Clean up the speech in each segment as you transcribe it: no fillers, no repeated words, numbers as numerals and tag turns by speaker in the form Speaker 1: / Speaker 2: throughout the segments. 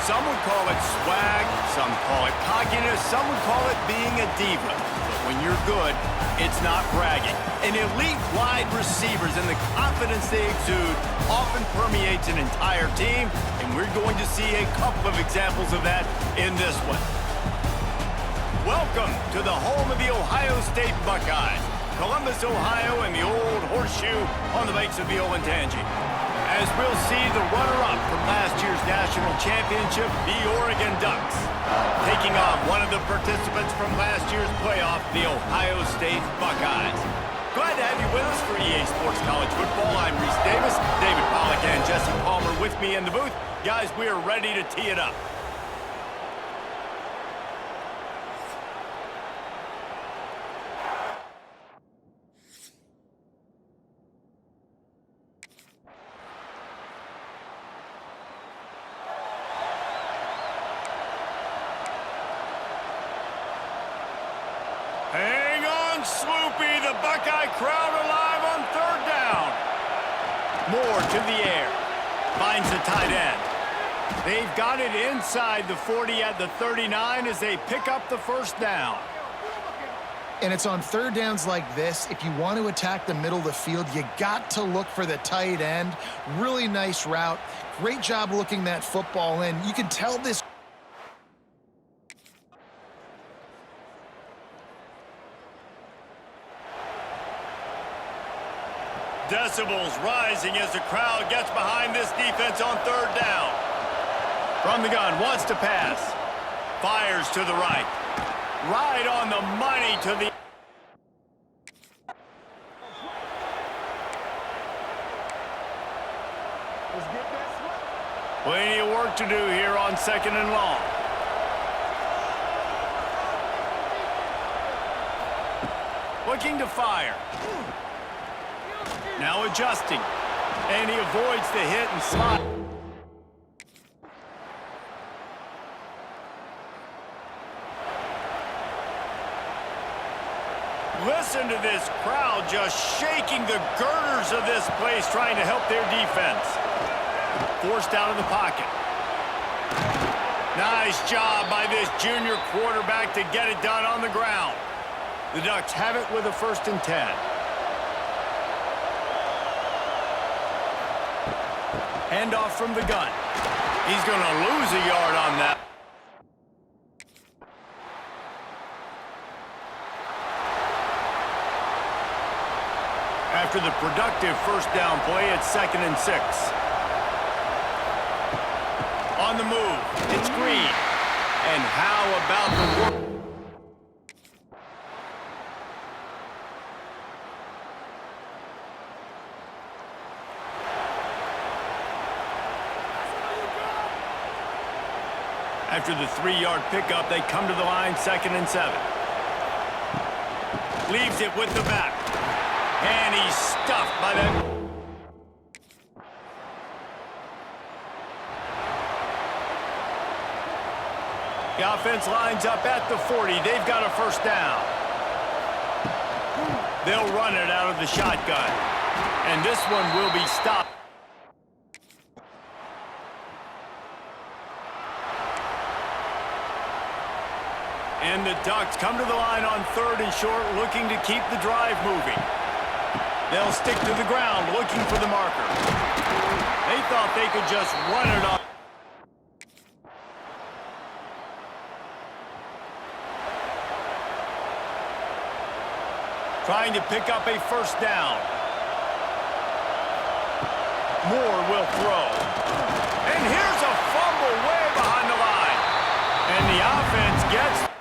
Speaker 1: Some would call it swag, some call it cockiness, some would call it being a diva. But when you're good, it's not bragging. An elite wide receivers and the confidence they exude often permeates an entire team, and we're going to see a couple of examples of that in this one. Welcome to the home of the Ohio State Buckeyes, Columbus, Ohio, and the old horseshoe on the banks of the Ncaa. As we'll see the runner-up from last year's national championship, the Oregon Ducks, taking on one of the participants from last year's playoff, the Ohio State Buckeyes. Glad to have you with us for EA Sports College Football. I'm Reese Davis, David Pollack and Jesse Palmer with me in the booth. Guys, we are ready to tee it up. Hang on, Sloopy. The Buckeye crowd alive on third down. Moore to the air. Finds the tight end. They've got it inside the 40 at the 39 as they pick up the first down.
Speaker 2: And it's on third downs like this. If you want to attack the middle of the field, you got to look for the tight end. Really nice route. Great job looking that football in. You can tell this.
Speaker 1: Decibels rising as the crowd gets behind this defense on third down. From the gun, wants to pass. Fires to the right. Right on the money to the... Plenty of work to do here on second and long. Looking to fire. Now adjusting, and he avoids the hit and slide. Listen to this crowd just shaking the girders of this place, trying to help their defense. Forced out of the pocket. Nice job by this junior quarterback to get it done on the ground. The Ducks have it with a 1st and 10. Handoff from the gun. He's going to lose a yard on that. After the productive first down play, it's 2nd and 6. On the move, it's Green. And how about the work? After the 3-yard pickup, they come to the line, 2nd and 7. Leaves it with the back. And he's stuffed by that. The offense lines up at the 40. They've got a 1st down. They'll run it out of the shotgun. And this one will be stopped. And the Ducks come to the line on 3rd and short, looking to keep the drive moving. They'll stick to the ground, looking for the marker. They thought they could just run it on. Trying to pick up a 1st down. Moore will throw. And here's a fumble way behind the line. And the offense gets...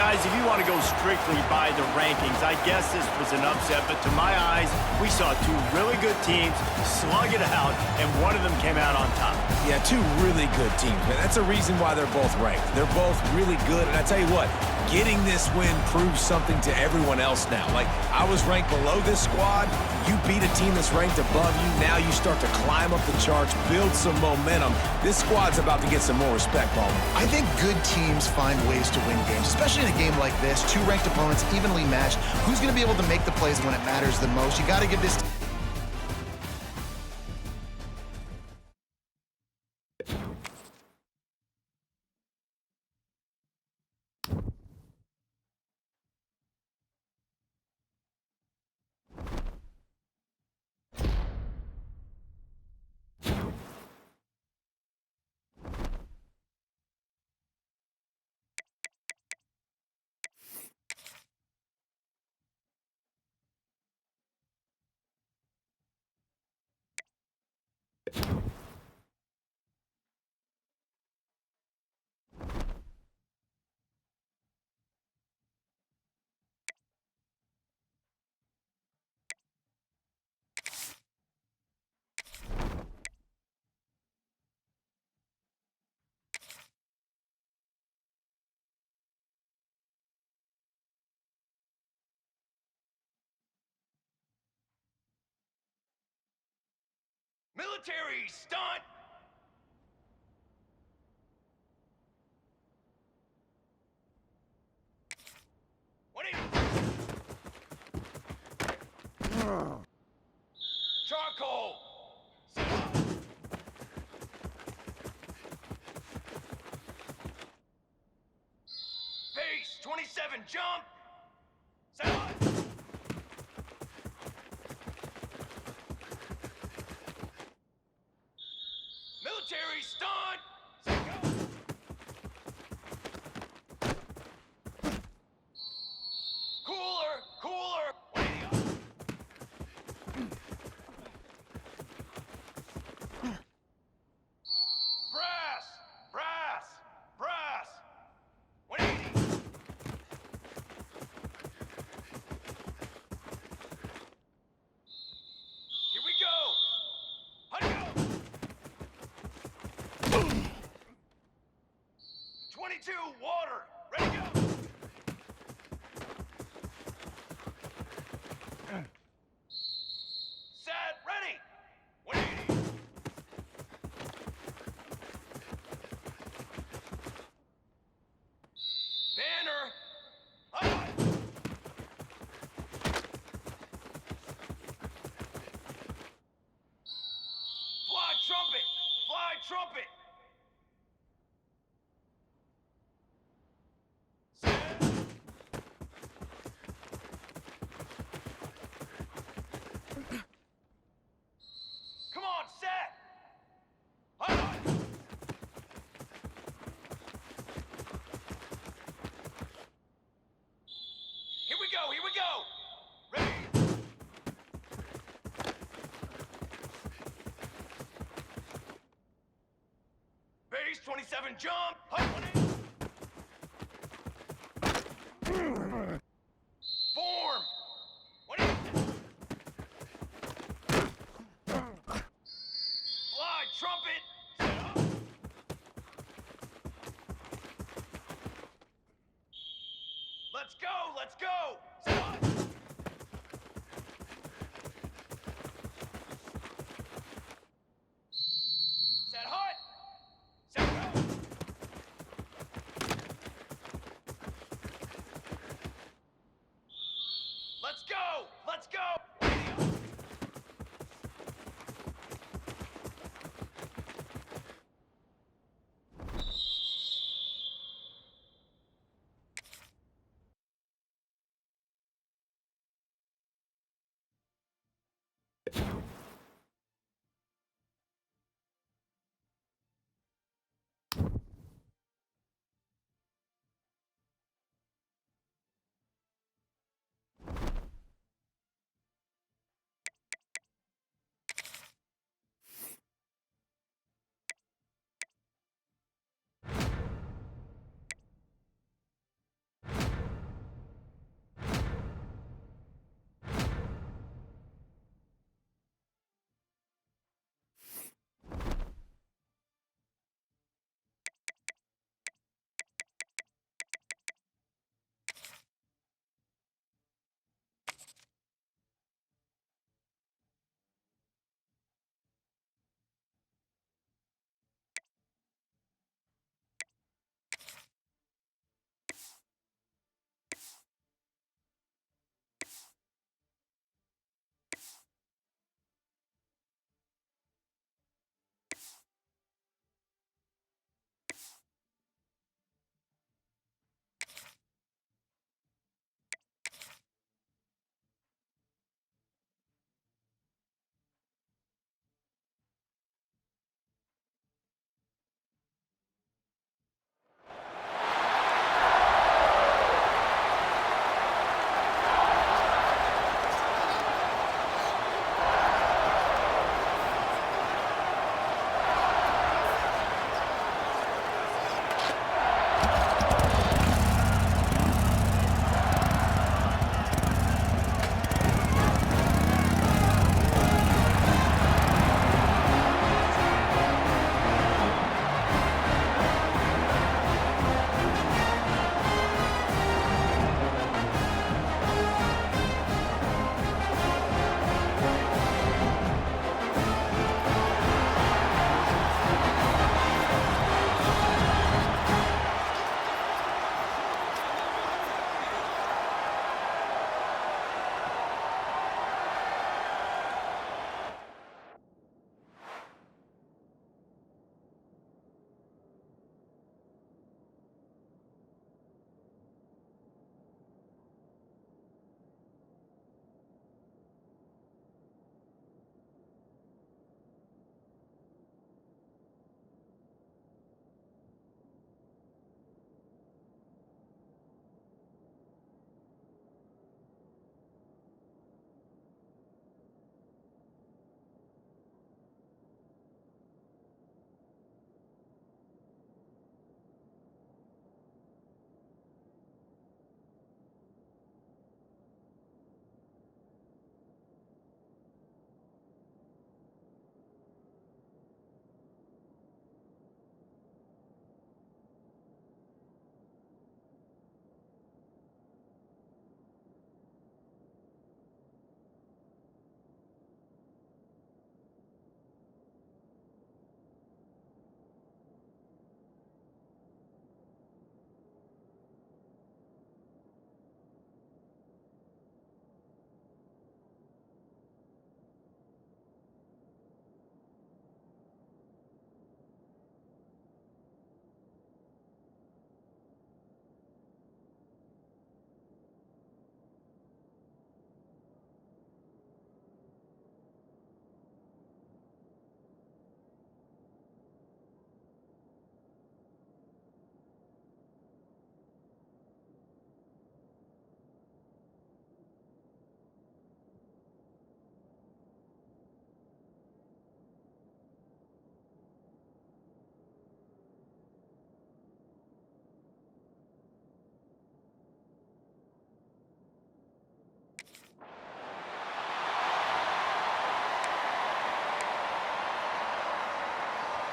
Speaker 1: guys, if you want to go strictly by the rankings, I guess this was an upset, but to my eyes, we saw two really good teams slug it out, and one of them came out on top.
Speaker 3: Yeah, two really good teams, man. That's a reason why they're both ranked. They're both really good, and I tell you what, getting this win proves something to everyone else now. Like, I was ranked below this squad. You beat a team that's ranked above you. Now you start to climb up the charts, build some momentum. This squad's about to get some more respect, Ballman.
Speaker 2: I think good teams find ways to win games, especially in a game like this. Two ranked opponents, evenly matched. Who's going to be able to make the plays when it matters the most? You got to give this
Speaker 1: Military stunt! Charcoal! Base 27, jump! Set up! Military stunt! Set go! Cooler! Cooler! 180 up. Brass! Brass! Brass! 180! Here we go! How'd go? 22, water! Ready, go! Set, ready! 180! Banner! High! Fly trumpet! Fly trumpet! Set! Come on, set! High! Here we go, here we go! Ready! Base 27, jump! High 180. Form! 180. Fly, trumpet! Set up! Let's go, let's go! Set up! Set hut! Set go! Let's go! Let's go!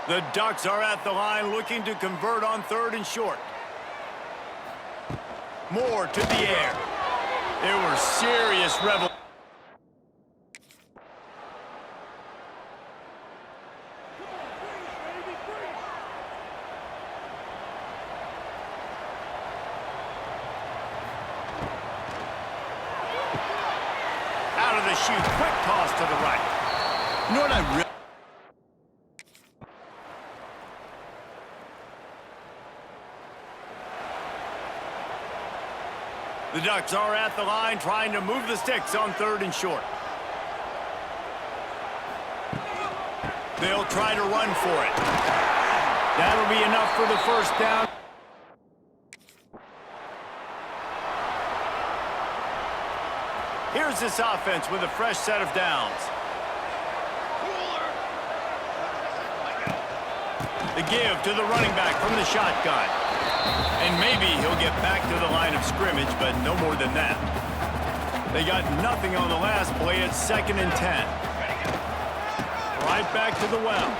Speaker 1: The Ducks are at the line looking to convert on 3rd and short. Moore to the air. There were serious rebels. Out of the chute, quick toss to the right. You know what I really... The Ducks are at the line trying to move the sticks on 3rd and short. They'll try to run for it. That'll be enough for the first down. Here's this offense with a fresh set of downs. The give to the running back from the shotgun. And maybe he'll get back to the line of scrimmage, but no more than that. They got nothing on the last play. It's 2nd and 10. Right back to the well.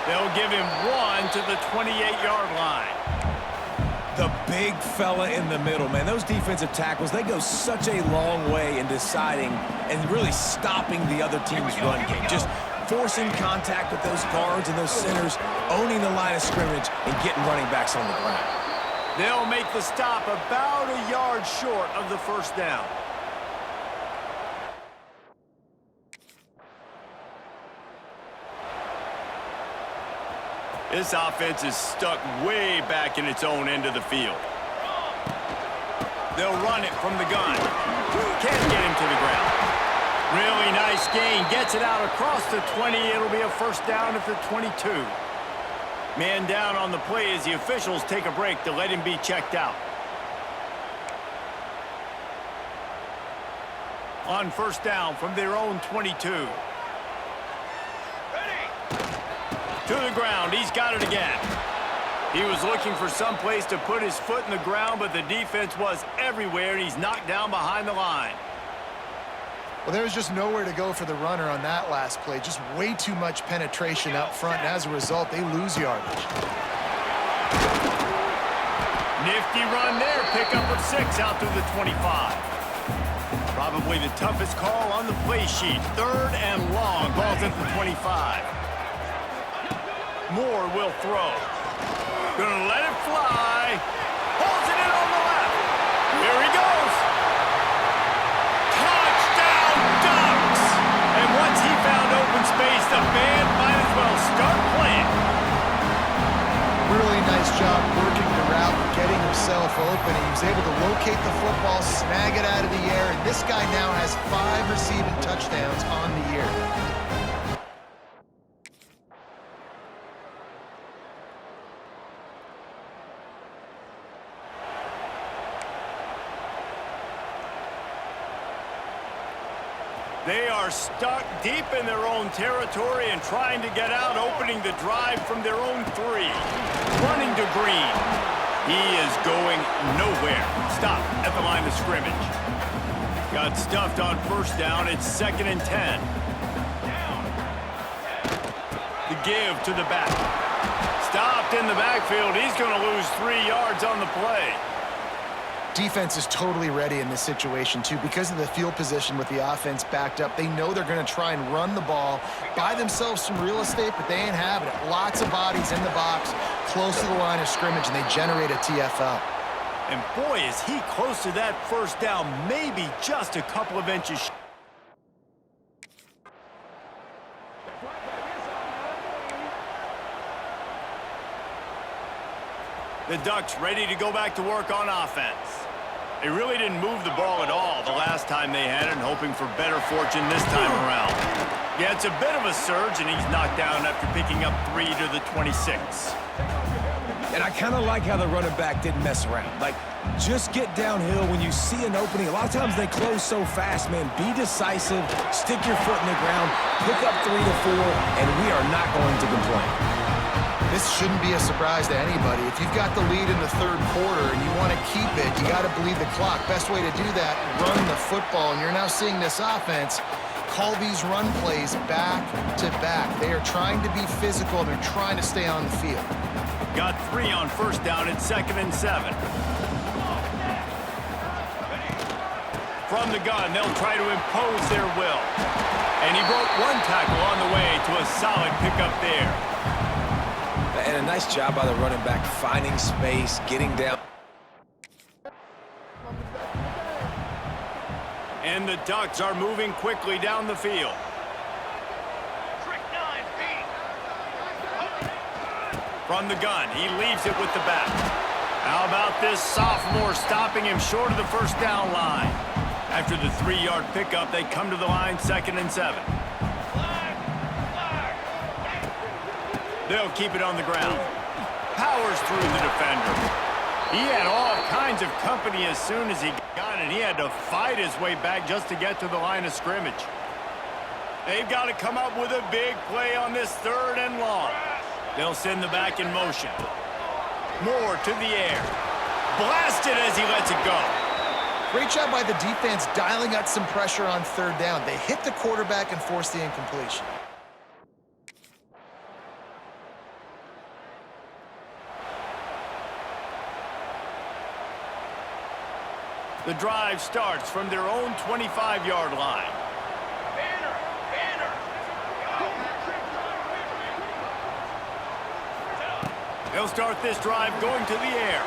Speaker 1: They'll give him 1 to the 28-yard line.
Speaker 3: The big fella in the middle, man. Those defensive tackles, they go such a long way in deciding and really stopping the other team's run game. Just forcing contact with those guards and those centers, owning the line of scrimmage, and getting running backs on the ground.
Speaker 1: They'll make the stop about a yard short of the first down. This offense is stuck way back in its own end of the field. They'll run it from the gun. Can't get him to the ground. Really nice gain. Gets it out across the 20. It'll be a first down at the 22. Man down on the play as the officials take a break to let him be checked out. On first down from their own 22. To the ground. He's got it again. He was looking for some place to put his foot in the ground, but the defense was everywhere, and he's knocked down behind the line.
Speaker 2: Well, there was just nowhere to go for the runner on that last play. Just way too much penetration up front, and as a result, they lose yardage.
Speaker 1: Nifty run there. Pickup of 6 out to the 25. Probably the toughest call on the play sheet. 3rd and long. Ball's at the 25. Moore will throw. Gonna let it fly. Holds it in on the left. Here he goes. Touchdown, Ducks! And once he found open space, the band might as well start playing.
Speaker 2: Really nice job working the route, getting himself open. He was able to locate the football, snag it out of the air, and this guy now has 5 receiving touchdowns on the year.
Speaker 1: They are stuck deep in their own territory and trying to get out, opening the drive from their own 3. Running to Green. He is going nowhere. Stop at the line of scrimmage. Got stuffed on first down. It's 2nd and 10. The give to the back. Stopped in the backfield. He's going to lose 3 yards on the play.
Speaker 2: Defense is totally ready in this situation, too. Because of the field position with the offense backed up, they know they're going to try and run the ball, buy themselves some real estate, but they ain't having it. Lots of bodies in the box, close to the line of scrimmage, and they generate a TFL.
Speaker 1: And boy, is he close to that first down, maybe just a couple of inches. The Ducks ready to go back to work on offense. They really didn't move the ball at all the last time they had it, hoping for better fortune this time around. Yeah, it's a bit of a surge, and he's knocked down after picking up 3 to the 26.
Speaker 3: And I kind of like how the running back didn't mess around. Like, just get downhill when you see an opening. A lot of times they close so fast, man. Be decisive, stick your foot in the ground, pick up 3 to 4, and we are not going to complain.
Speaker 2: This shouldn't be a surprise to anybody. If you've got the lead in the 3rd quarter and you want to keep it, you got to bleed the clock. Best way to do that, run the football. And you're now seeing this offense call these run plays back to back. They are trying to be physical, and they're trying to stay on the field.
Speaker 1: Got 3 on first down at 2nd and 7. From the gun, they'll try to impose their will. And he broke 1 tackle on the way to a solid pickup there.
Speaker 3: And a nice job by the running back, finding space, getting down.
Speaker 1: And the Ducks are moving quickly down the field. From the gun, he leaves it with the back. How about this sophomore stopping him short of the first down line? After the 3-yard pickup, they come to the line 2nd and 7. They'll keep it on the ground. Powers through the defender. He had all kinds of company as soon as he got it. He had to fight his way back just to get to the line of scrimmage. They've got to come up with a big play on this 3rd and long. They'll send the back in motion. Moore to the air. Blasted as he lets it go.
Speaker 2: Great job by the defense dialing out some pressure on 3rd down. They hit the quarterback and forced the incompletion.
Speaker 1: The drive starts from their own 25-yard line. They'll start this drive going to the air.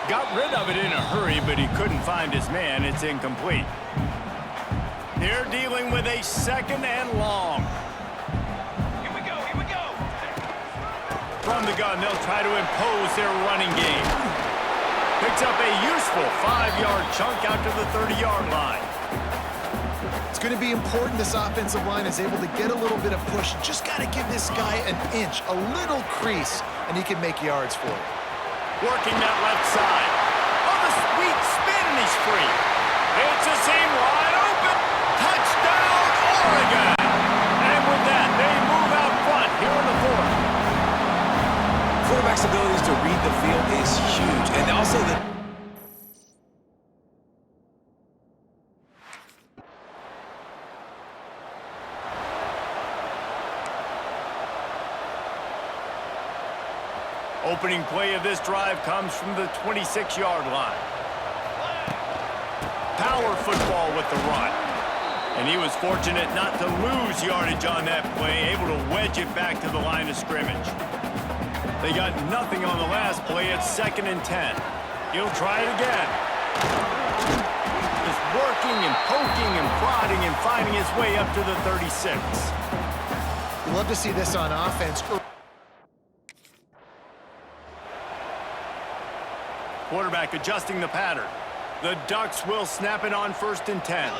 Speaker 1: Got rid of it in a hurry, but he couldn't find his man. It's incomplete. They're dealing with a 2nd and long. Here we go, here we go. From the gun, they'll try to impose their running game. Picks up a useful 5-yard chunk out to the 30-yard line.
Speaker 2: It's going to be important this offensive line is able to get a little bit of push. Just got to give this guy an inch, a little crease, and he can make yards for it.
Speaker 1: Working that left side. Oh, the sweet spin, and he's free. It's a seam wide open. Touchdown, Oregon. And with that, they move out front here in the 4th.
Speaker 3: Quarterback's abilities to read the field is huge. And also the...
Speaker 1: Opening play of this drive comes from the 26-yard line. Power football with the run. And he was fortunate not to lose yardage on that play, able to wedge it back to the line of scrimmage. They got nothing on the last play at 2nd and 10. He'll try it again. Just working and poking and prodding and finding his way up to the 36.
Speaker 2: You love to see this on offense.
Speaker 1: Quarterback adjusting the pattern. The Ducks will snap it on 1st and 10.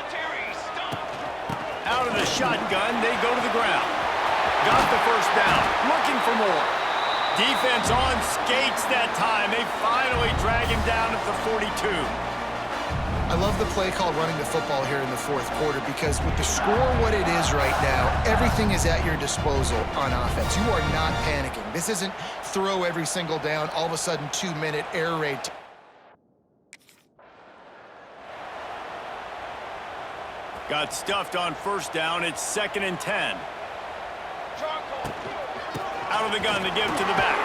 Speaker 1: Out of the shotgun, they go to the ground. Got the first down, looking for more. Defense on skates that time. They finally drag him down at the 42.
Speaker 2: I love the play call running the football here in the 4th quarter because with the score what it is right now, everything is at your disposal on offense. You are not panicking. This isn't throw every single down, all of a sudden 2-minute air raid.
Speaker 1: Got stuffed on first down. It's 2nd and 10. Out of the gun to give to the back.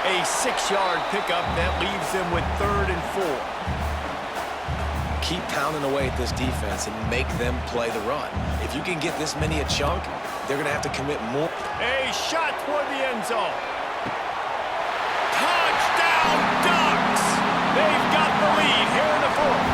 Speaker 1: A 6-yard pickup that leaves them with 3rd and 4.
Speaker 3: Keep pounding away at this defense and make them play the run. If you can get this many a chunk, they're going to have to commit more.
Speaker 1: A shot toward the end zone. Touchdown, Ducks! They've got the lead here in the 4th.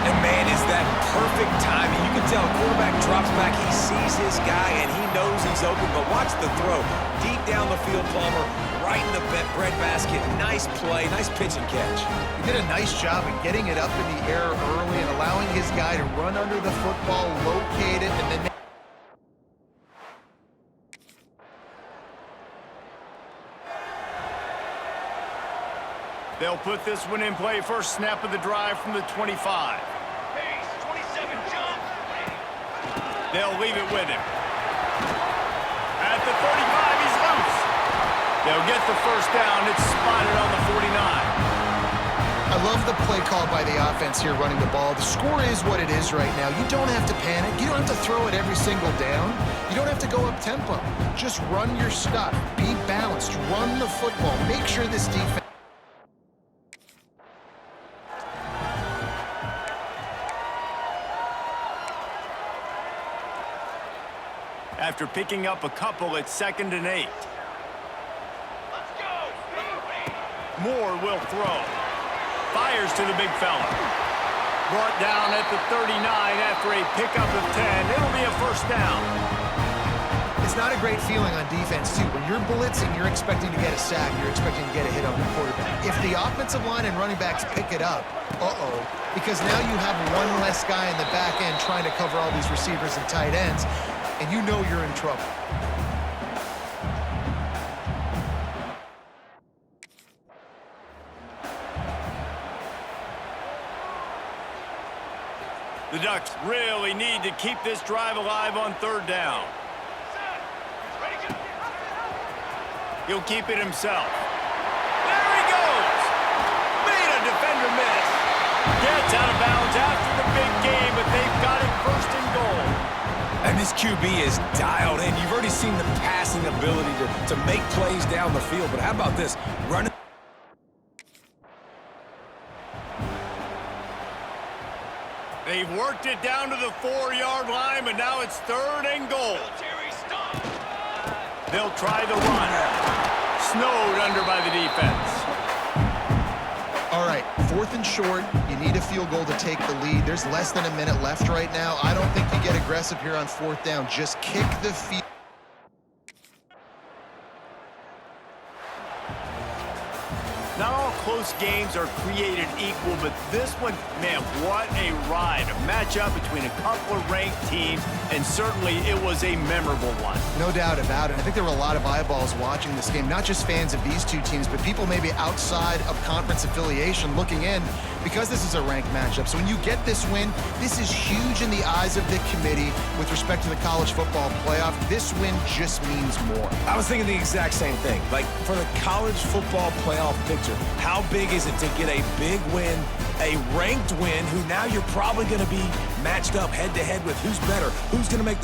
Speaker 3: And man, is that perfect timing. You can tell a quarterback drops back, he sees his guy, and he knows he's open, but watch the throw. Deep down the field, Palmer, right in the breadbasket. Nice play, nice pitch and catch.
Speaker 2: He did a nice job of getting it up in the air early and allowing his guy to run under the football, locate it, and then...
Speaker 1: They'll put this one in play. First snap of the drive from the 25. They'll leave it with him. At the 35, he's loose. They'll get the first down. It's spotted on the 49.
Speaker 2: I I love the play call by the offense here running the ball. The score is what it is right now. You don't have to panic. You don't have to throw it every single down. You don't have to go up tempo. Just run your stuff. Be balanced. Run the football. Make sure this defense...
Speaker 1: After picking up a couple, it's 2nd and 8. Moore will throw. Fires to the big fella. Brought down at the 39 after a pickup of 10. It'll be a first down.
Speaker 2: It's not a great feeling on defense, too. When you're blitzing, you're expecting to get a sack. You're expecting to get a hit on the quarterback. If the offensive line and running backs pick it up, because now you have one less guy in the back end trying to cover all these receivers and tight ends, and you know you're in trouble.
Speaker 1: The Ducks really need to keep this drive alive on 3rd down. He'll keep it himself. There he goes! Made a defender miss. Gets out of bounds after the big game, but they've got it 1st and goal.
Speaker 3: And this QB is dialed in. You've already seen the passing ability to make plays down the field, but how about this? Running.
Speaker 1: They've worked it down to the 4-yard line, but now it's 3rd and goal. They'll try the run. Snowed under by the defense.
Speaker 2: All right, 4th and short. You need a field goal to take the lead. There's less than a minute left right now. I don't think you get aggressive here on 4th down. Just kick the field.
Speaker 1: Not all close games are created equal, but this one, man, what a ride. A matchup between a couple of ranked teams, and certainly it was a memorable one.
Speaker 2: No doubt about it. I think there were a lot of eyeballs watching this game, not just fans of these two teams, but people maybe outside of conference affiliation looking in, because this is a ranked matchup. So when you get this win, this is huge in the eyes of the committee with respect to the college football playoff. This win just means more.
Speaker 3: I was thinking the exact same thing. Like, for the college football playoff picture, how big is it to get a big win, a ranked win, who now you're probably going to be matched up head-to-head with who's better, who's going to make...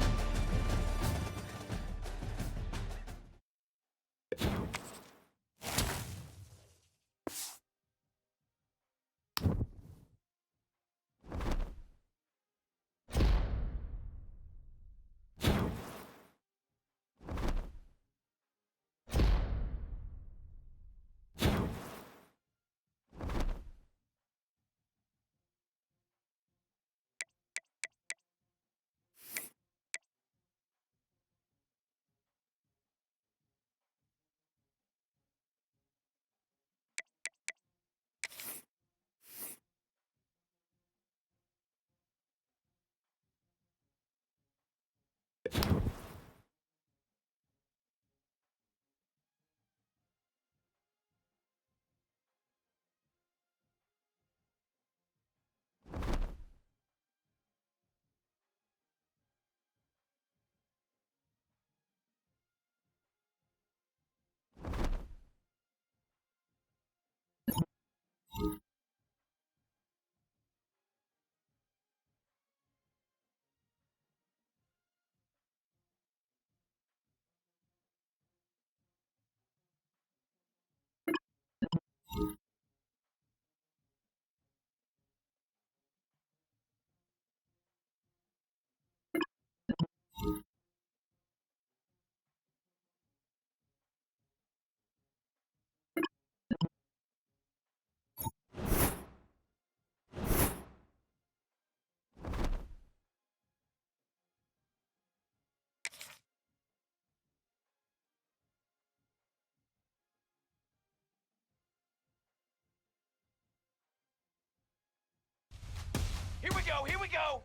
Speaker 4: Here we go, here we go!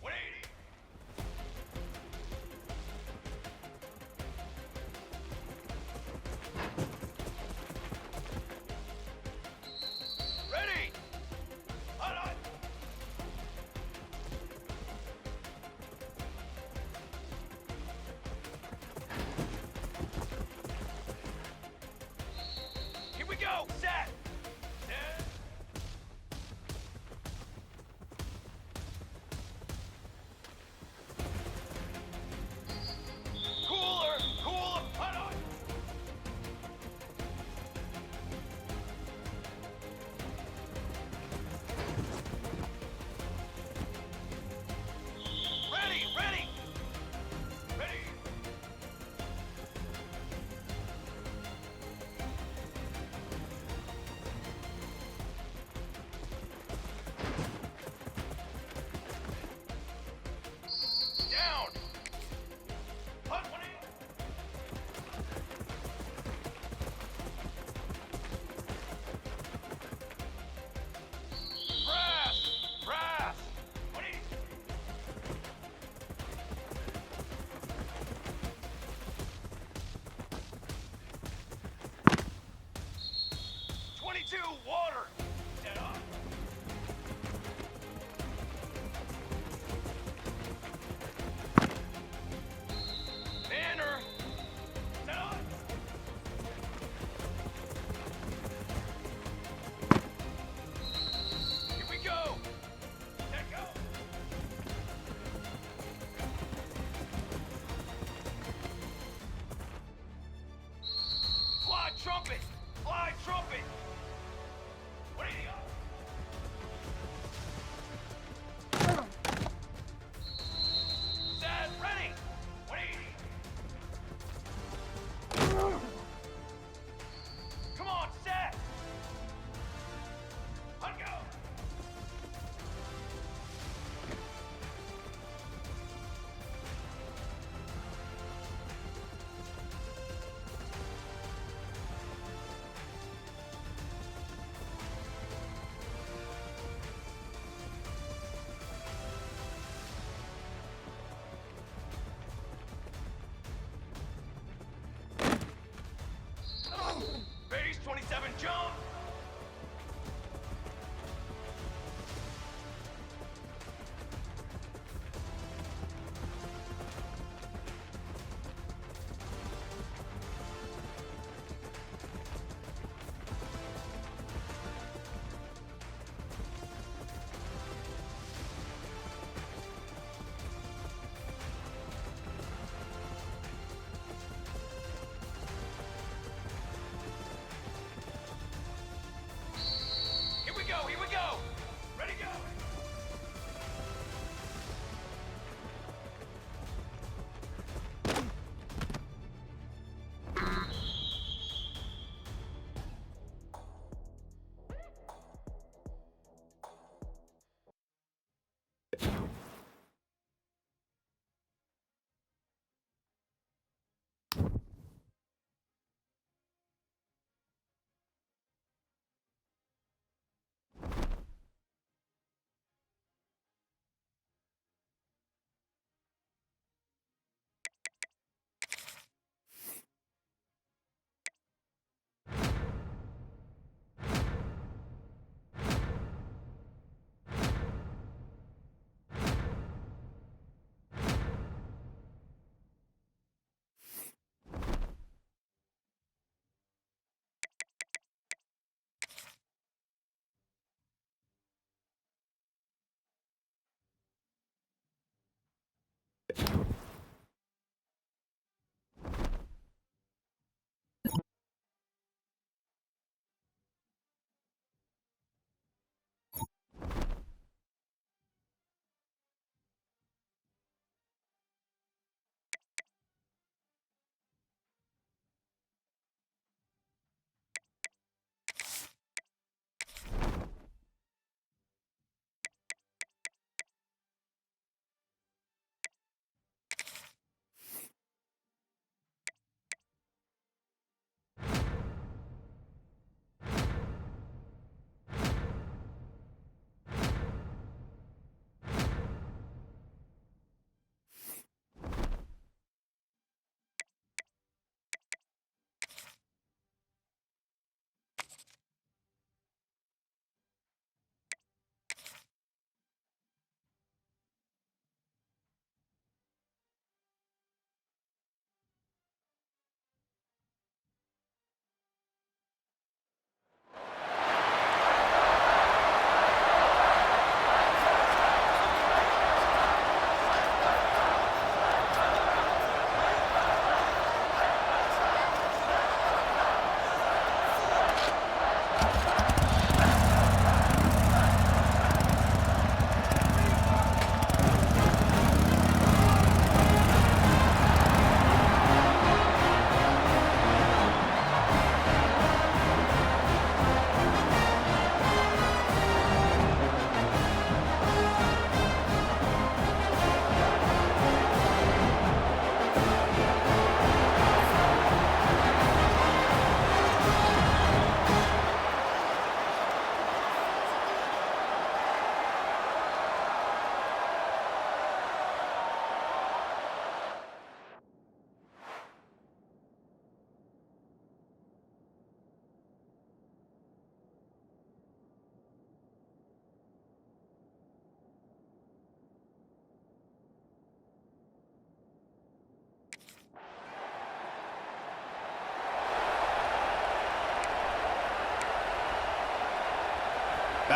Speaker 4: 180! Ready! Hold on! Here we go! Set!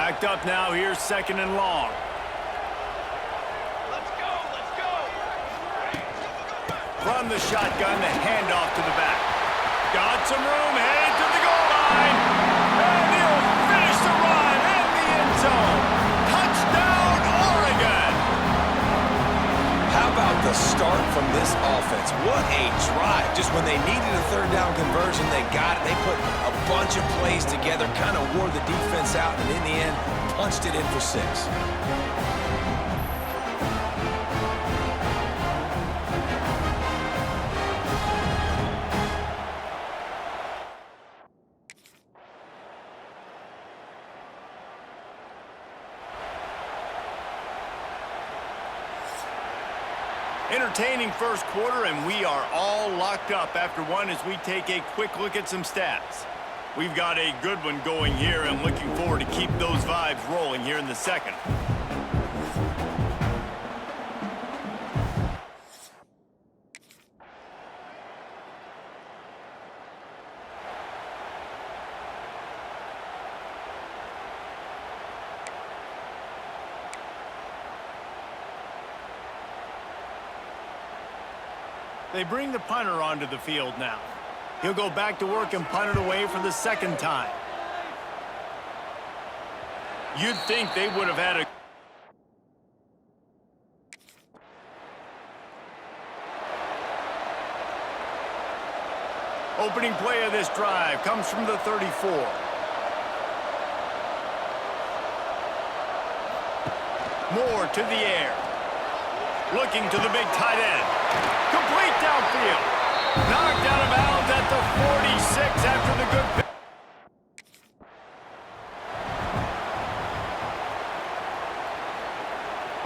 Speaker 1: Backed up now, here's 2nd and long.
Speaker 4: Let's go, let's go.
Speaker 1: From the shotgun, the handoff to the back. Got some room, headed to the goal line. And he'll finish the run in the end zone. Touchdown, Oregon.
Speaker 3: How about the start from this offense? What a drive. Just when they needed a 3rd down conversion, they got it. They put a bunch of plays together, kind of wore the defense out, and in the end, punched it in for 6.
Speaker 1: Entertaining first quarter, and we are all locked up after one as we take a quick look at some stats. We've got a good one going here, and looking forward to keep those vibes rolling here in the 2nd. They bring the punter onto the field now. He'll go back to work and punt it away for the 2nd time. You'd think they would have had a... Opening play of this drive comes from the 34. Moore to the air. Looking to the big tight end. Complete downfield. Knocked out of bounds at the 46 after the good pick.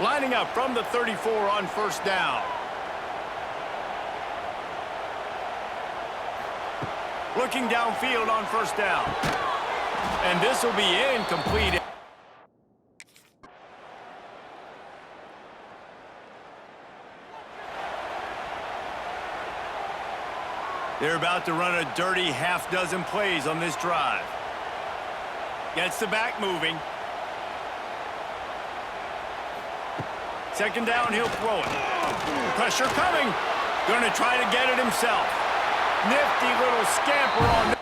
Speaker 1: Lining up from the 34 on 1st down. Looking downfield on 1st down. And this will be incomplete. They're about to run a dirty half-dozen plays on this drive. Gets the back moving. 2nd down, he'll throw it. Pressure coming. Going to try to get it himself. Nifty little scamper on.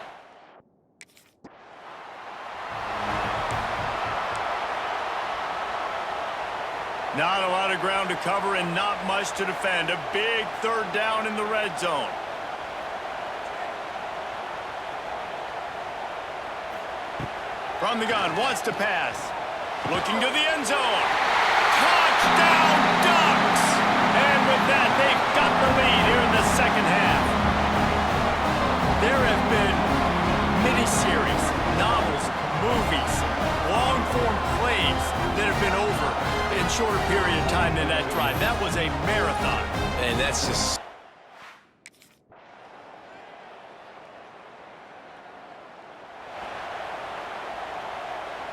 Speaker 1: Not a lot of ground to cover and not much to defend. A big 3rd down in the red zone. From the gun, wants to pass. Looking to the end zone. Touchdown, Ducks! And with that, they've got the lead here in the 2nd half. There have been miniseries, novels, movies, long-form plays that have been over in shorter period of time than that drive. That was a marathon.
Speaker 3: And that's just...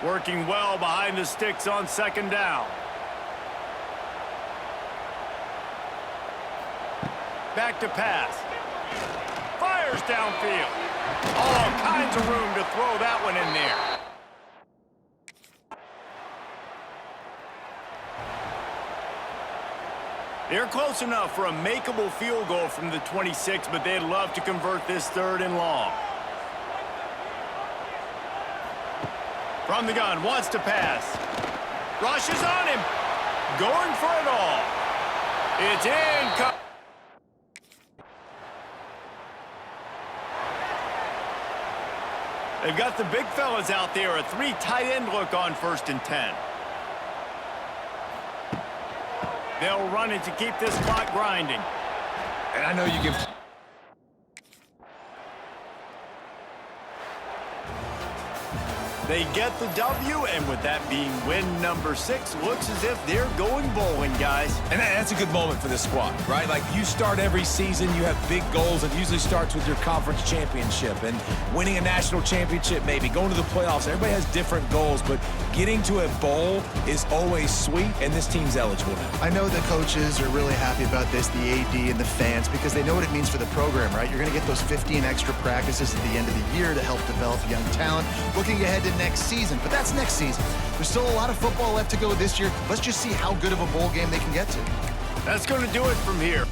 Speaker 1: Working well behind the sticks on 2nd down. Back to pass. Fires downfield. All kinds of room to throw that one in there. They're close enough for a makeable field goal from the 26, but they'd love to convert this 3rd and long. From the gun, wants to pass. Rushes on him. Going for it all. It's in. They've got the big fellas out there. A 3 tight end look on 1st and 10. They'll run it to keep this clock grinding.
Speaker 3: And I know you can...
Speaker 1: They get the W, and with that being win number 6, looks as if they're going bowling, guys.
Speaker 3: And that's a good moment for this squad, right? Like, you start every season, you have big goals. It usually starts with your conference championship and winning a national championship, maybe going to the playoffs. Everybody has different goals, but getting to a bowl is always sweet, and this team's eligible now.
Speaker 2: I know the coaches are really happy about this, the AD and the fans, because they know what it means for the program, right? You're going to get those 15 extra practices at the end of the year to help develop young talent. Looking ahead to next season, but that's next season. There's still a lot of football left to go this year. Let's just see how good of a bowl game they can get to.
Speaker 1: That's going to do it from here.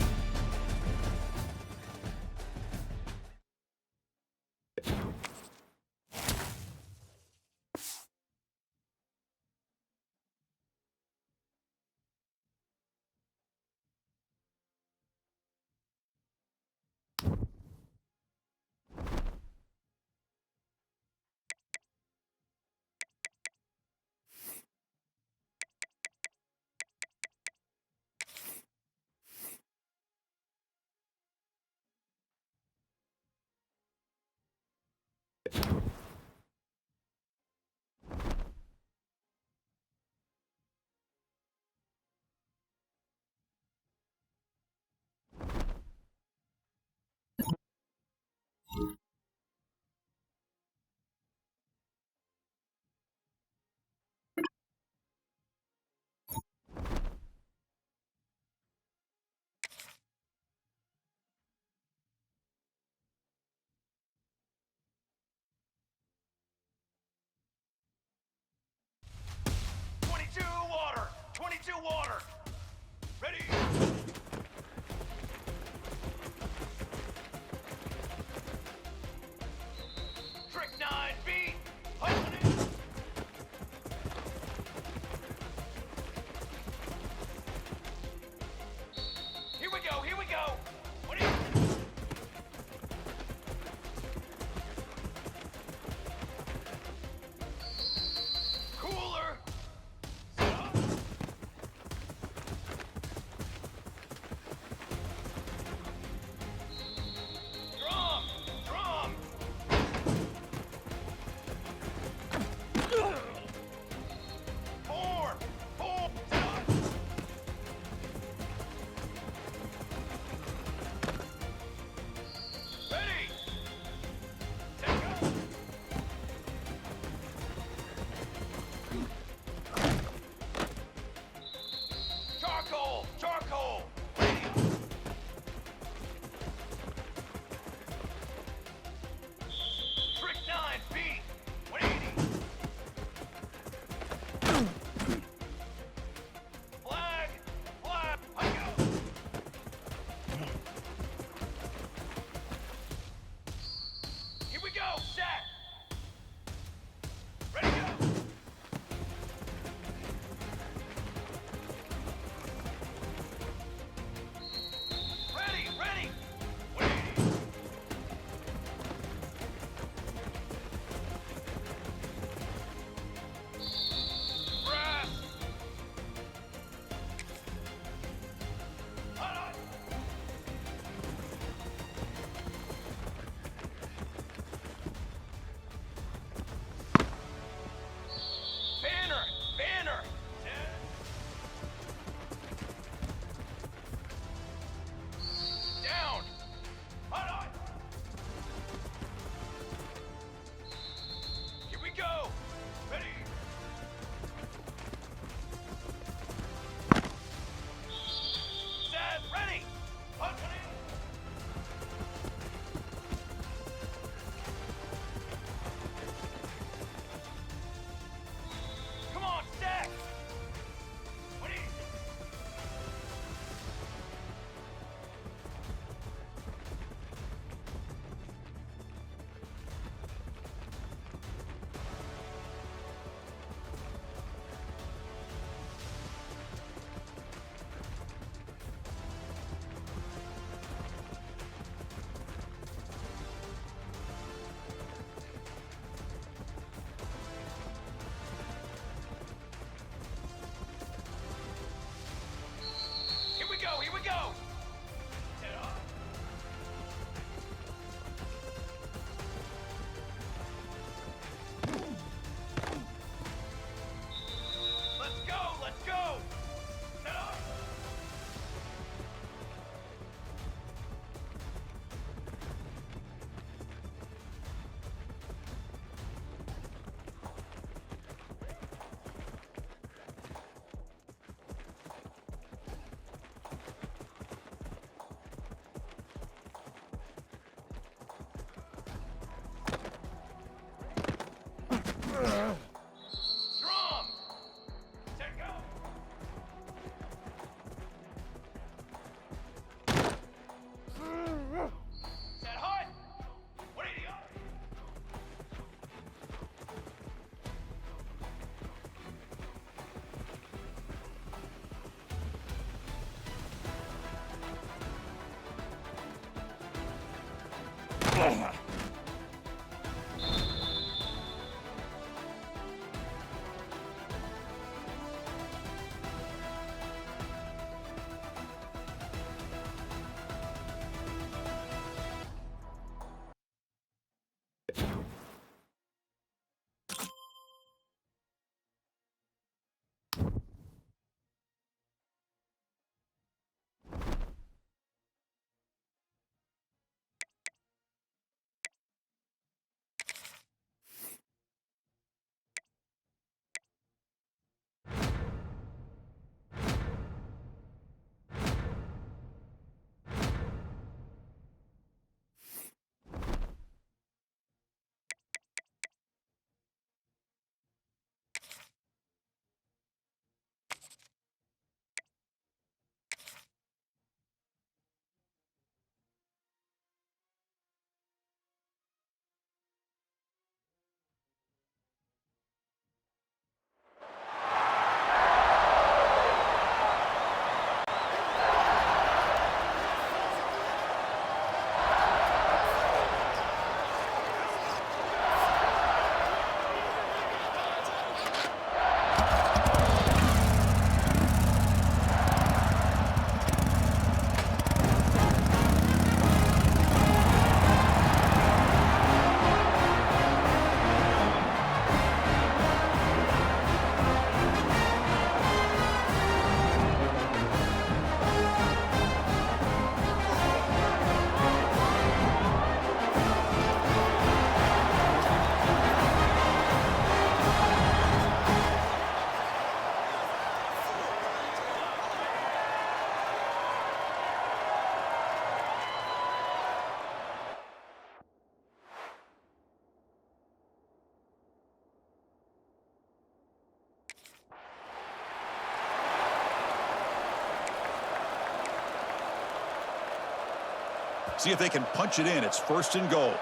Speaker 5: See if they can punch it in. It's 1st and goal.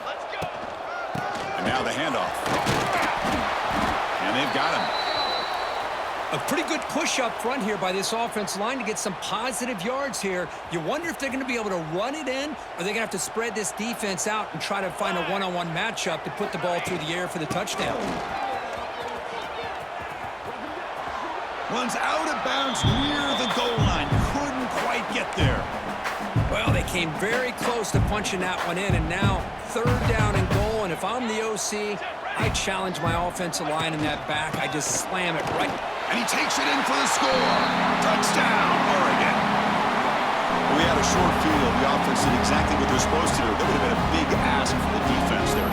Speaker 4: Let's go.
Speaker 5: And now the handoff. And they've got him.
Speaker 6: A pretty good push up front here by this offense line to get some positive yards here. You wonder if they're going to be able to run it in, or they're going to have to spread this defense out and try to find a one-on-one matchup to put the ball through the air for the touchdown.
Speaker 5: Runs out of bounds near the goal line. Couldn't quite get there.
Speaker 6: Well, they came very close to punching that one in, and now 3rd down and goal. And if I'm the OC, I challenge my offensive line in that back. I just slam it right.
Speaker 5: And he takes it in for the score. Touchdown, Oregon. We had a short field. The offense did exactly what they're supposed to do. That would have been a big ask for the defense there.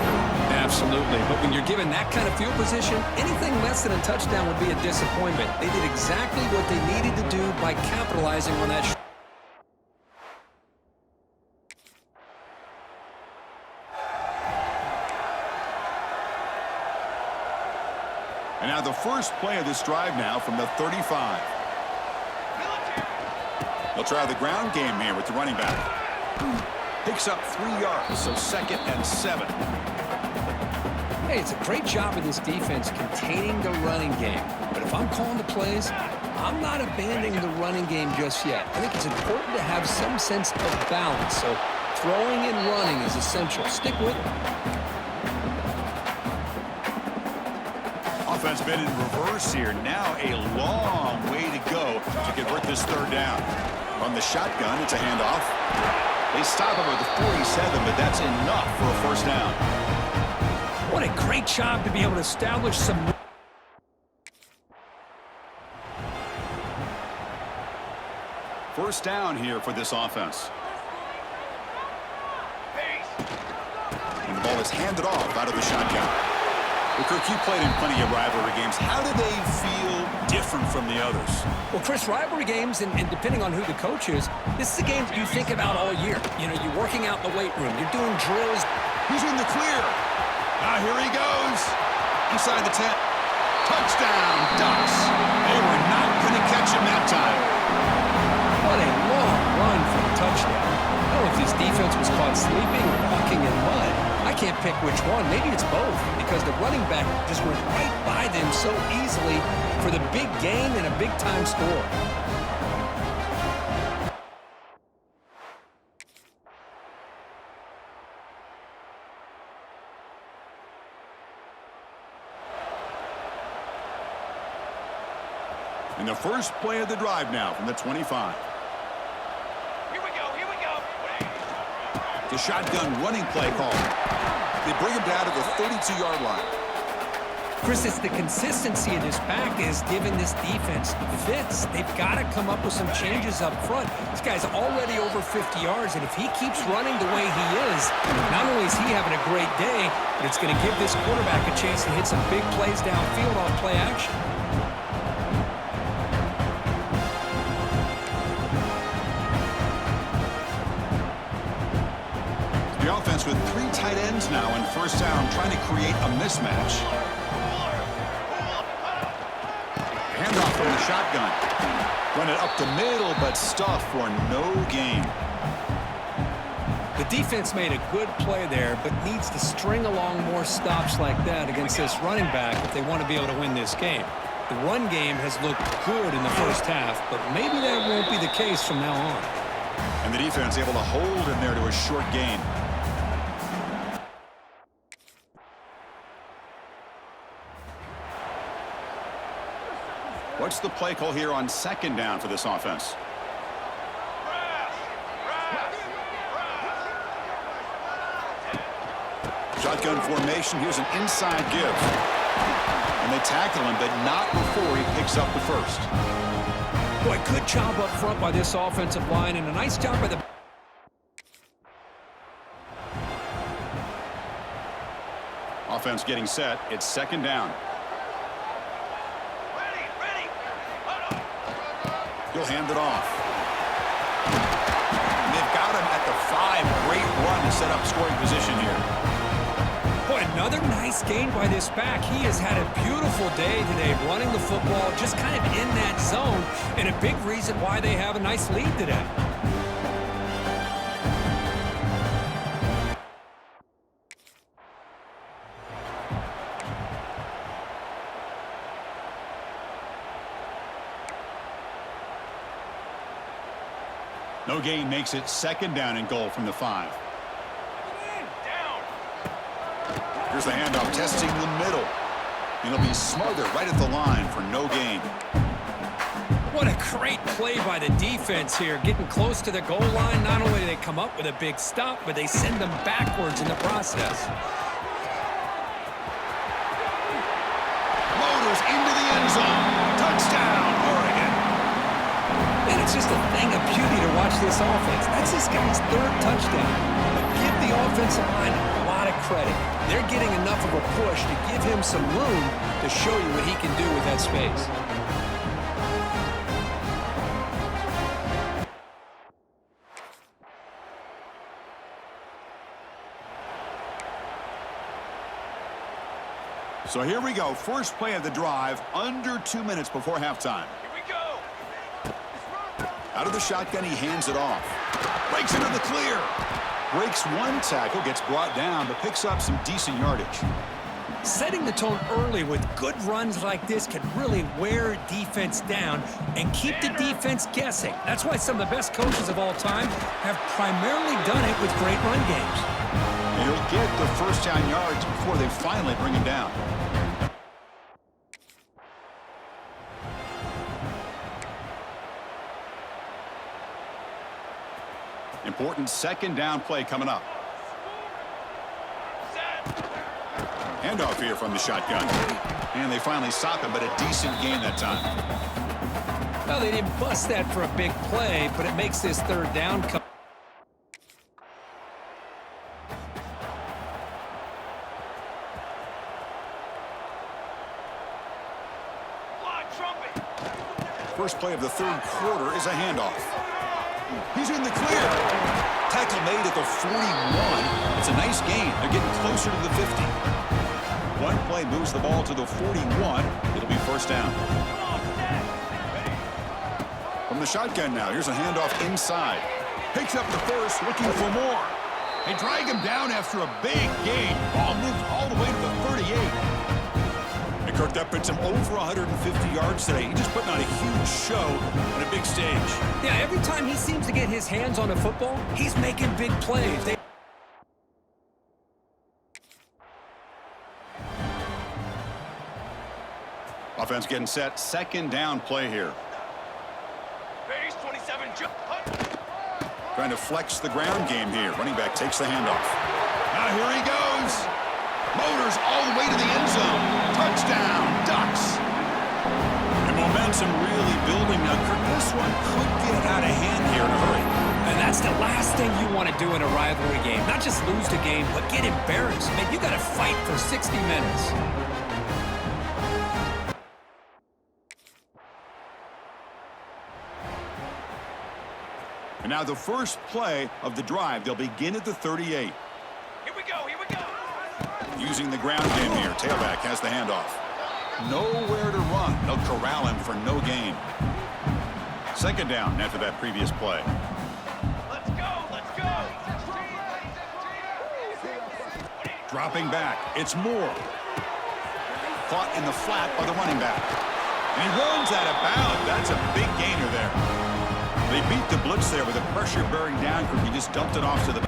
Speaker 6: Absolutely. But when you're given that kind of field position, anything less than a touchdown would be a disappointment. They did exactly what they needed to do by capitalizing on that.
Speaker 5: And now the first play of this drive now from the 35. They'll try the ground game here with the running back. Picks up 3 yards, so 2nd and 7.
Speaker 6: Hey, it's a great job of this defense containing the running game. But if I'm calling the plays, I'm not abandoning the running game just yet. I think it's important to have some sense of balance. So throwing and running is essential. Stick with it.
Speaker 5: Offense been in reverse here. Now a long way to go to convert this 3rd down. From the shotgun, it's a handoff. They stop him at the 47, but that's enough for a 1st down.
Speaker 6: What a great job to be able to establish some...
Speaker 5: First down here for this offense. And the ball is handed off out of the shotgun. Well, Kirk, you played in plenty of rivalry games. How do they feel different from the others?
Speaker 6: Well, Chris, rivalry games, and depending on who the coach is, this is a game that you think about all year. You know, you're working out in the weight room. You're doing drills.
Speaker 5: He's in the clear. Here he goes. Inside the 10. Touchdown, Ducks. They were not going to catch him that time.
Speaker 6: What a long run for a touchdown. I don't know if this defense was caught sleeping or walking in mud. I can't pick which one. Maybe it's both, because the running back just went right by them so easily for the big gain and a big-time score.
Speaker 5: And the first play of the drive now from the 25.
Speaker 4: Here we go, here we go.
Speaker 5: The shotgun running play call. They bring him down to the 32-yard line.
Speaker 6: Chris, it's the consistency of this pack is giving this defense fits. They've got to come up with some changes up front. This guy's already over 50 yards, and if he keeps running the way he is, not only is he having a great day, but it's going to give this quarterback a chance to hit some big plays downfield on play action.
Speaker 5: The offense with 3 tight ends now in first down, trying to create a mismatch. Handoff from the shotgun. Run it up the middle, but stuffed for no gain.
Speaker 6: The defense made a good play there, but needs to string along more stops like that against this running back if they want to be able to win this game. The run game has looked good in the first half, but maybe that won't be the case from now on.
Speaker 5: And the defense able to hold him there to a short gain. What's the play call here on second down for this offense? Shotgun formation. Here's an inside give. And they tackle him, but not before he picks up the first.
Speaker 6: Boy, good job up front by this offensive line, and a nice job by the...
Speaker 5: Offense getting set. It's second down. He'll hand it off. And they've got him at the 5. Great run to set up scoring position here.
Speaker 6: Boy, another nice gain by this back. He has had a beautiful day today running the football, just kind of in that zone, and a big reason why they have a nice lead today.
Speaker 5: No gain makes it second down and goal from the 5. Here's the handoff, testing the middle. And he'll be smothered right at the line for no gain.
Speaker 6: What a great play by the defense here, getting close to the goal line. Not only do they come up with a big stop, but they send them backwards in the process.
Speaker 5: Motors into the end zone. Touchdown, Oregon.
Speaker 6: And it's just a thing of beauty to watch this offense. That's this guy's 3rd touchdown. But give the offensive line a lot of credit. They're getting enough of a push to give him some room to show you what he can do with that space.
Speaker 5: So here we go. First play of the drive, under 2 minutes before halftime.
Speaker 4: Here we go.
Speaker 5: Out of the shotgun, he hands it off. Breaks into the clear. Breaks one tackle, gets brought down, but picks up some decent yardage.
Speaker 6: Setting the tone early with good runs like this can really wear defense down and keep the defense guessing. That's why some of the best coaches of all time have primarily done it with great run games.
Speaker 5: And he'll get the first down yards before they finally bring him down. Important second down play coming up. Handoff here from the shotgun. And they finally stop him, but a decent gain that time.
Speaker 6: Well, they didn't bust that for a big play, but it makes this 3rd down come.
Speaker 5: First play of the 3rd quarter is a handoff. He's in the clear. Tackle made at the 41. It's a nice gain. They're getting closer to the 50. One play moves the ball to the 41. It'll be first down. From the shotgun now, here's a handoff inside. Picks up the first, looking for more. They drag him down after a big gain. Ball moved all the way to the 38. And Kirk, that puts him over 150 yards today. He's just putting on a huge show on a big stage.
Speaker 6: Yeah, every time he seems to get his hands on a football, he's making big plays.
Speaker 5: Offense getting set. Second down play here.
Speaker 4: Base 27, jump.
Speaker 5: Trying to flex the ground game here. Running back takes the handoff. Now here he goes. Motors all the way to the end zone. Touchdown, Ducks. And momentum really building now. Kirk, this one could get out of hand here in a hurry.
Speaker 6: And that's the last thing you want to do in a rivalry game. Not just lose the game, but get embarrassed. Man, you got to fight for 60 minutes.
Speaker 5: And now the first play of the drive. They'll begin at the 38.
Speaker 4: Here we go, here we go.
Speaker 5: Using the ground game here. Tailback has the handoff. Nowhere to run. They'll corral him for no gain. Second down after that previous play.
Speaker 4: Let's go, let's go.
Speaker 5: Dropping back. It's Moore. Caught in the flat by the running back. And he runs out of bounds. That's a big gainer there. They beat the blitz there with the pressure bearing down. He just dumped it off to the...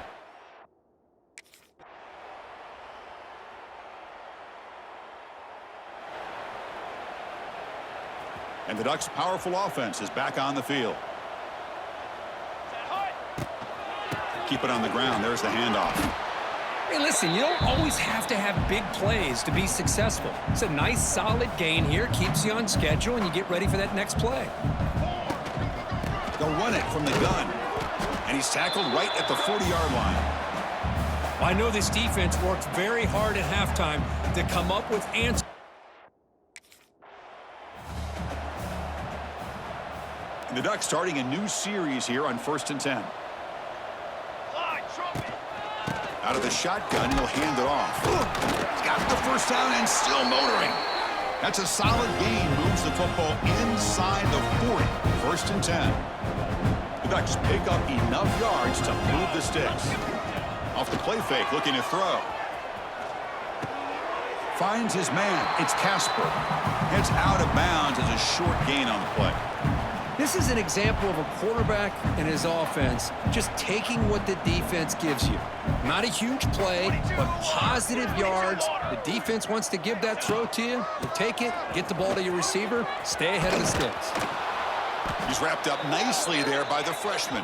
Speaker 5: And the Ducks' powerful offense is back on the field. Keep it on the ground. There's the handoff.
Speaker 6: Hey, listen, you don't always have to have big plays to be successful. It's a nice, solid gain here. Keeps you on schedule, and you get ready for that next play.
Speaker 5: They'll run it from the gun. And he's tackled right at the 40-yard line.
Speaker 6: Well, I know this defense worked very hard at halftime to come up with answers.
Speaker 5: And the Ducks starting a new series here on 1st and 10. Out of the shotgun, he'll hand it off. He's got the first down and still motoring. That's a solid gain. Moves the football inside the 40. 1st and 10. The Ducks pick up enough yards to move the sticks. Off the play fake, looking to throw. Finds his man. It's Casper. Heads out of bounds as a short gain on the play.
Speaker 6: This is an example of a quarterback and his offense just taking what the defense gives you. Not a huge play, but positive yards. The defense wants to give that throw to you. You take it, get the ball to your receiver, stay ahead of the sticks.
Speaker 5: He's wrapped up nicely there by the freshman.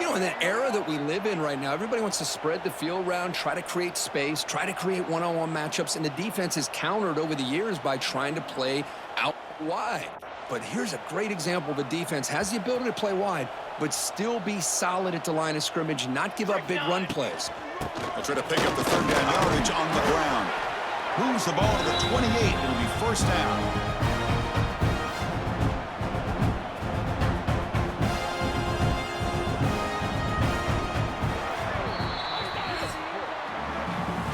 Speaker 6: You know, in that era that we live in right now, everybody wants to spread the field around, try to create space, try to create one-on-one matchups, and the defense is countered over the years by trying to play out wide. But here's a great example. The defense has the ability to play wide, but still be solid at the line of scrimmage, not give up big run plays.
Speaker 5: They'll try to pick up the 3rd down yardage on the ground. Moves the ball to the 28. It'll be 1st down.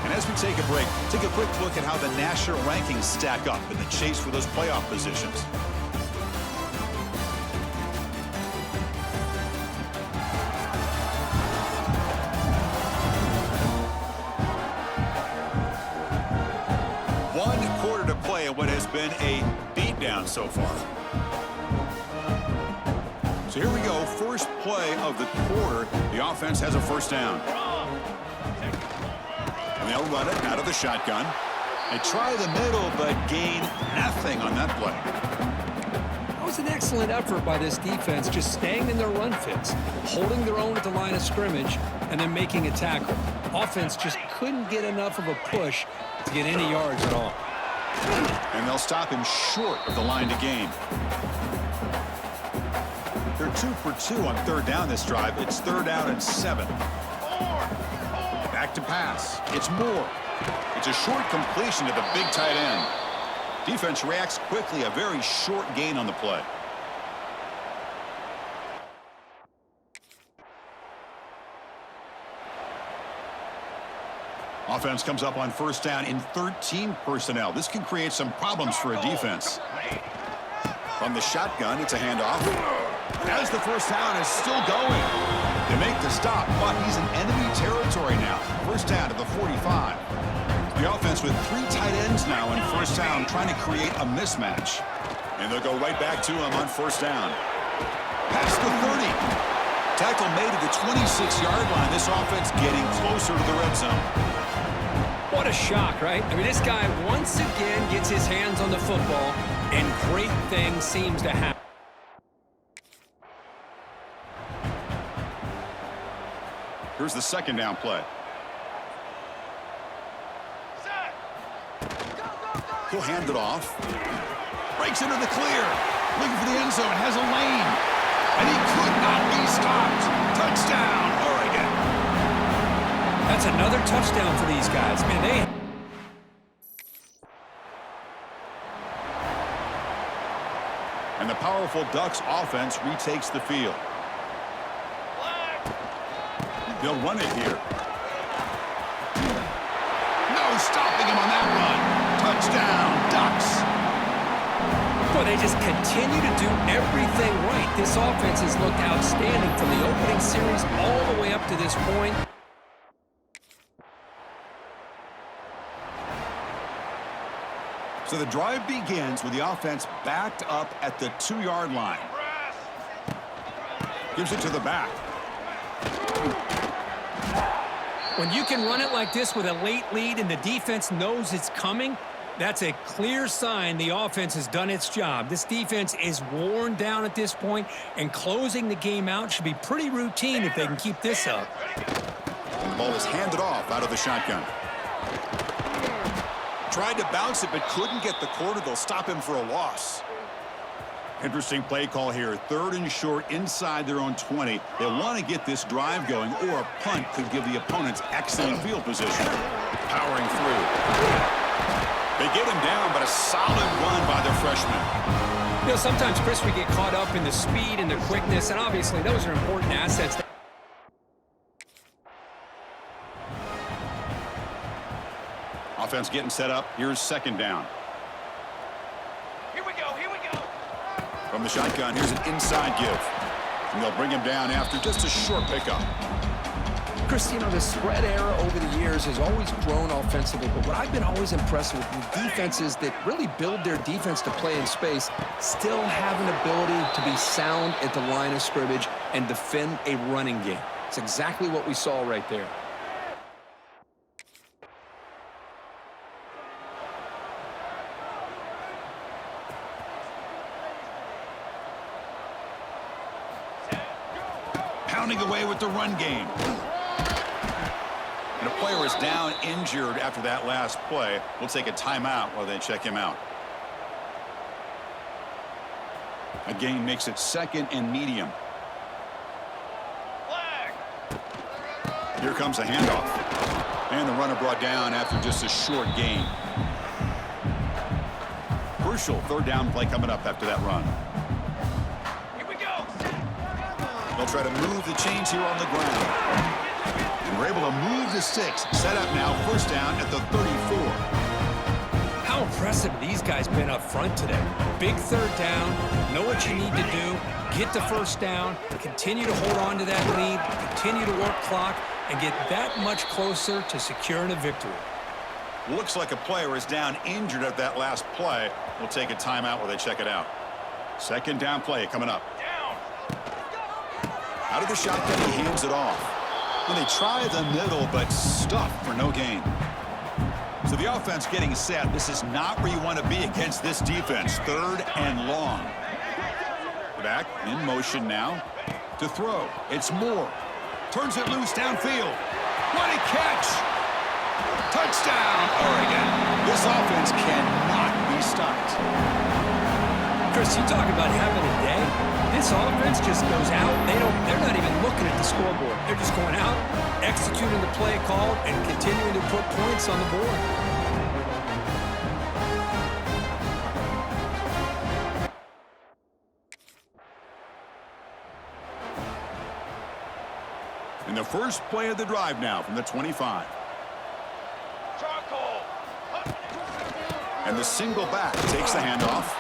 Speaker 5: And as we take a break, take a quick look at how the national rankings stack up in the chase for those playoff positions. What has been a beatdown so far. So here we go. First play of the quarter. The offense has a 1st down. And they'll run it out of the shotgun. They try the middle, but gain nothing on that play.
Speaker 6: That was an excellent effort by this defense, just staying in their run fits, holding their own at the line of scrimmage, and then making a tackle. Offense just couldn't get enough of a push to get any yards at all.
Speaker 5: And they'll stop him short of the line to gain. They're 2 for 2 on 3rd down this drive. It's 3rd down and 7. Back to pass. It's Moore. It's a short completion to the big tight end. Defense reacts quickly. A very short gain on the play. Offense comes up on 1st down in 13 personnel. This can create some problems for a defense. From the shotgun, it's a handoff. As the 1st down is still going. They make the stop, but he's in enemy territory now. 1st down to the 45. The offense with 3 tight ends now in 1st down, trying to create a mismatch. And they'll go right back to him on 1st down. Past the 30. Tackle made at the 26-yard line. This offense getting closer to the red zone.
Speaker 6: What a shock, right? I mean, this guy once again gets his hands on the football, and great things seems to happen.
Speaker 5: Here's the second down play. He'll hand it off. Breaks into the clear. Looking for the end zone. Has a lane. And he could not be stopped. Touchdown, Oregon.
Speaker 6: That's another touchdown for these guys. Man,
Speaker 5: And the powerful Ducks offense retakes the field. They'll run it here. No stopping him on that run. Touchdown, Ducks.
Speaker 6: Boy, they just continue to do everything right. This offense has looked outstanding from the opening series all the way up to this point.
Speaker 5: So the drive begins with the offense backed up at the 2-yard line. Gives it to the back.
Speaker 6: When you can run it like this with a late lead and the defense knows it's coming, that's a clear sign the offense has done its job. This defense is worn down at this point, and closing the game out should be pretty routine if they can keep this up.
Speaker 5: And the ball is handed off out of the shotgun. Tried to bounce it, but couldn't get the quarter. They'll stop him for a loss. Interesting play call here. 3rd and short inside their own 20. They want to get this drive going, or a punt could give the opponents excellent field position. Powering through. They get him down, but a solid run by their freshman.
Speaker 6: You know, sometimes, Chris, we get caught up in the speed and the quickness, and obviously those are important assets.
Speaker 5: Offense getting set up. Here's 2nd down.
Speaker 4: Here we go, here we go.
Speaker 5: From the shotgun, here's an inside give. And they'll bring him down after just a short pickup.
Speaker 6: Chris, you know, the spread era over the years has always grown offensively, but what I've been always impressed with defenses that really build their defense to play in space still have an ability to be sound at the line of scrimmage and defend a running game. It's exactly what we saw right there.
Speaker 5: Pounding away with the run game. And a player is down injured after that last play. We'll take a timeout while they check him out. A gain makes it 2nd and medium.
Speaker 4: Flag.
Speaker 5: Here comes a handoff. And the runner brought down after just a short gain. Crucial 3rd down play coming up after that run.
Speaker 4: Here we go.
Speaker 5: They'll try to move the chains here on the ground. And we're able to move the sticks. Set up now, 1st down at the 34.
Speaker 6: How impressive these guys been up front today. Big 3rd down, know what you need to do, get the 1st down, continue to hold on to that lead, continue to work clock, and get that much closer to securing a victory.
Speaker 5: Looks like a player is down injured at that last play. We'll take a timeout while they check it out. 2nd down play coming up.
Speaker 4: Down.
Speaker 5: Out of the shotgun, he hands it off. And they try the middle, but stuffed for no gain. So the offense getting set. This is not where you want to be against this defense. 3rd and long. Back in motion now to throw. It's Moore. Turns it loose downfield. What a catch! Touchdown, Oregon. This offense cannot be stopped.
Speaker 6: Chris, you talk about having a day. This offense just goes out. They're not even looking at the scoreboard. They're just going out, executing the play called, and continuing to put points on the board.
Speaker 5: In the first play of the drive now from the 25.
Speaker 4: Charcoal.
Speaker 5: And the single back takes the handoff.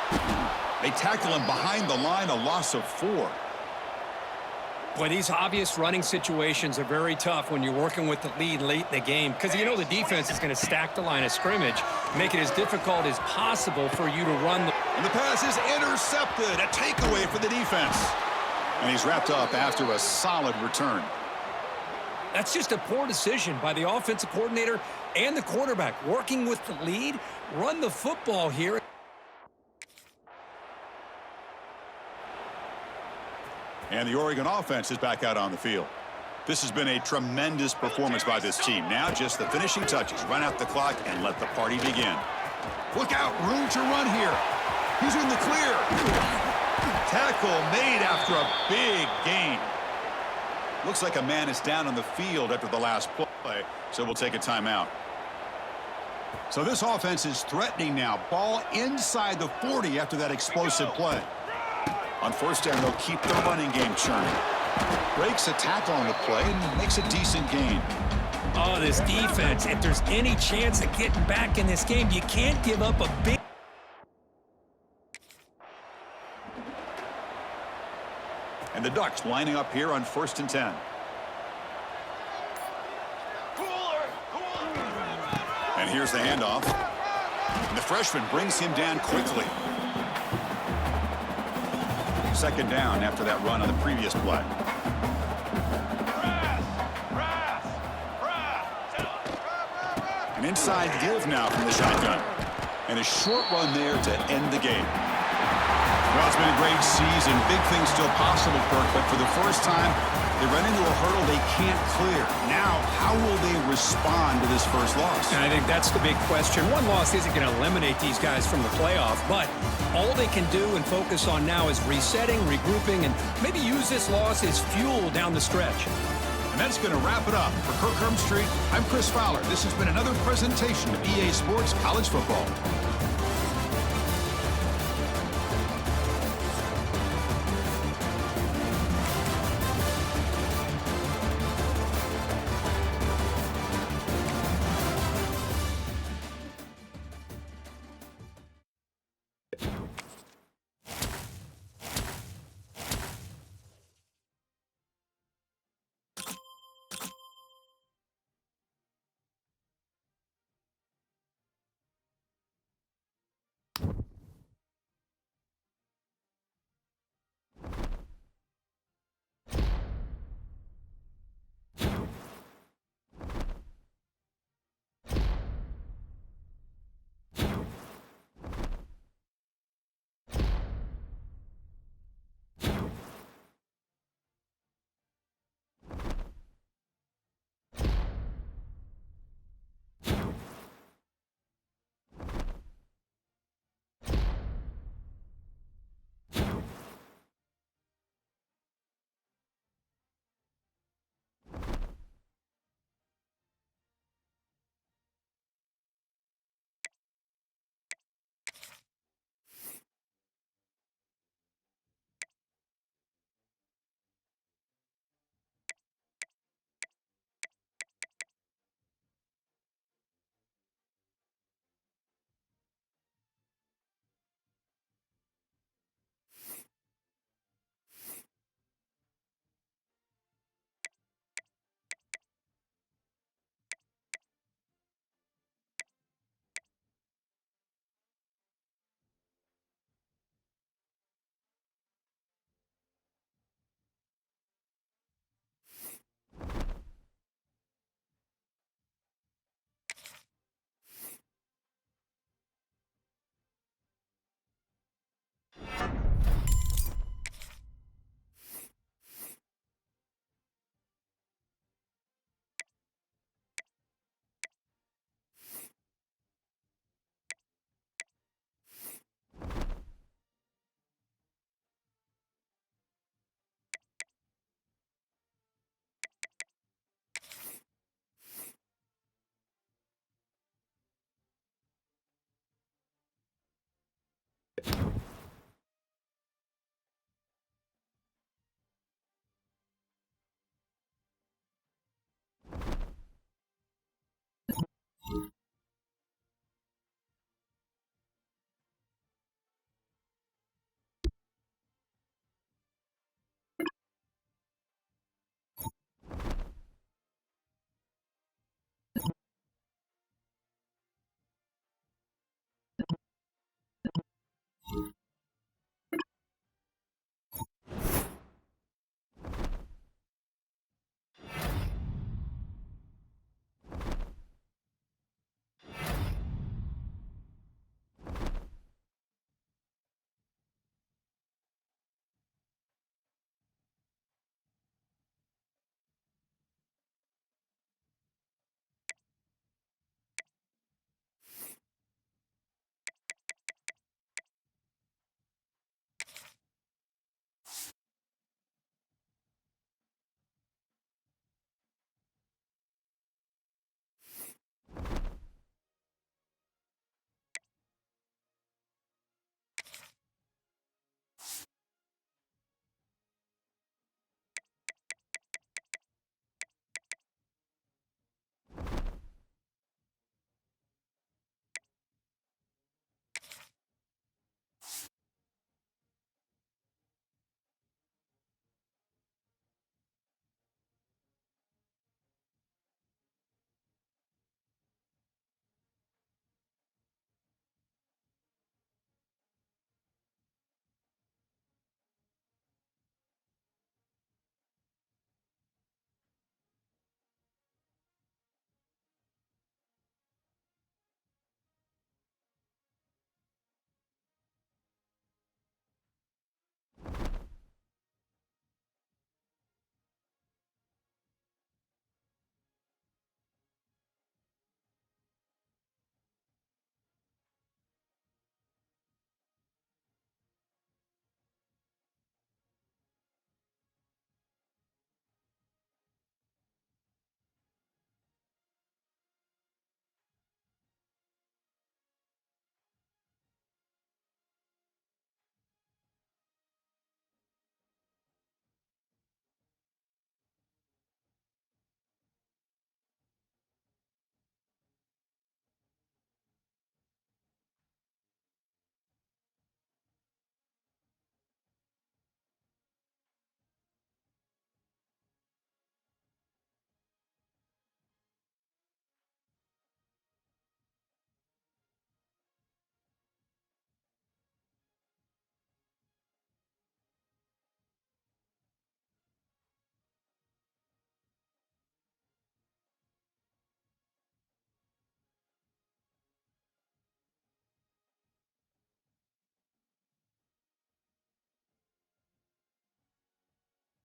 Speaker 5: They tackle him behind the line, a loss of 4.
Speaker 6: Boy, these obvious running situations are very tough when you're working with the lead late in the game because you know the defense is going to stack the line of scrimmage, make it as difficult as possible for you to run.
Speaker 5: And the pass is intercepted, a takeaway for the defense. And he's wrapped up after a solid return.
Speaker 6: That's just a poor decision by the offensive coordinator and the quarterback. Working with the lead, run the football here.
Speaker 5: And the Oregon offense is back out on the field. This has been a tremendous performance by this team. Now just the finishing touches. Run out the clock and let the party begin. Look out, room to run here. He's in the clear. Tackle made after a big gain. Looks like a man is down on the field after the last play, so we'll take a timeout. So this offense is threatening now. Ball inside the 40 after that explosive play. On first down, they'll keep the running game churning. Breaks a tackle on the play and makes a decent gain.
Speaker 6: Oh, this defense, if there's any chance of getting back in this game, you can't give up a big...
Speaker 5: And the Ducks lining up here on 1st and 10. And here's the handoff. And the freshman brings him down quickly. 2nd down after that run on the previous play. An inside give now from the shotgun. And a short run there to end the game. Well, it's been a great season. Big things still possible, Kirk, but for the first time, they run into a hurdle they can't clear. Now, how will they respond to this first loss?
Speaker 6: And I think that's the big question. One loss isn't going to eliminate these guys from the playoff, but all they can do and focus on now is resetting, regrouping, and maybe use this loss as fuel down the stretch.
Speaker 5: And that's going to wrap it up. For Kirk Hermstreet, I'm Chris Fowler. This has been another presentation of EA Sports College Football.